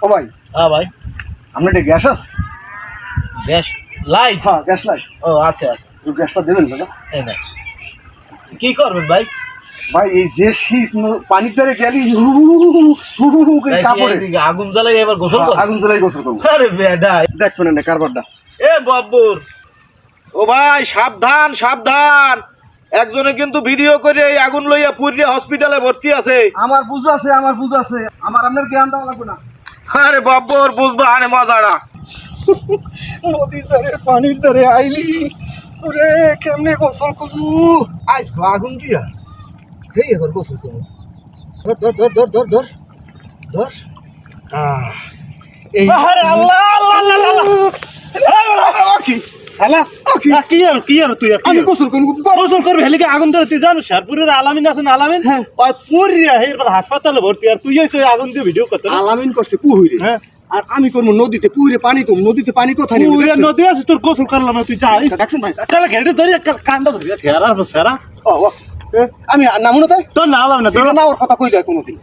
ও ভাই, হ্যাঁ ভাই। আপনার এটা গ্যাস আছে? Gas light? হ্যাঁ, গ্যাস লাইট। ও আছে আছে। একটু গ্যাসটা দেবেন দাদা। এই না, কি করবেন ভাই? ভাই এই যে শীত পানির ধারে গেলি করে কাপড়ে এদিকে আগুন জ্বালাই এবার গোসল কর। আগুন জ্বালাই গোসল করবো। আরে বেডা, দেখবেন না কারবারটা। এ বাবুর, ও ভাই সাবধান সাবধান, একজনে কিন্তু ভিডিও করে এই আগুন লইয়া পুরিয়া হসপিটালে ভর্তি আছে। আমার বুঝ আছে, আমার বুঝ আছে, আমার আপনার জ্ঞান দেওয়া লাগবে না। আরে বাবুর বুঝবা আরে মজাটা। নদীর ধারে পানির ধারে আইলি ওরে কেমনে গোসল করবো আইস আগুন দিয়া। হেই এবার গোসল করবো। ধর ধর ধর ধর ধর ধর ধর। এই আরে আল্লাহ আল্লাহ আল্লাহ আল্লাহ। কি হ্যালা কি আর তুই আমি গোসল করবো। গোসল করবি হেলিকে আগুন ধরে, তুই জানো শেরপুরের আলামিন আছে না? আলামিন ওই পুরিয়া এবার হাসপাতালে ভর্তি, আর তুই এসে আগুন দিয়ে ভিডিও করতে না? আলামিন করছে পুহুরে, হ্যাঁ আর আমি করবো নদীতে। পুহুরে পানি কম, নদীতে পানি কোথায় নেই? পুরিয়া নদী আছে, তোর গোসল করলাম না, তুই যাইস। দেখছেন ভাই? তাহলে ঘেটে ধরি কান্ডা ধরি সেরা সেরা। ও আমি নামুন তাই তোর না আলামিন না তোর না ওর কথা কইলে কোনোদিন।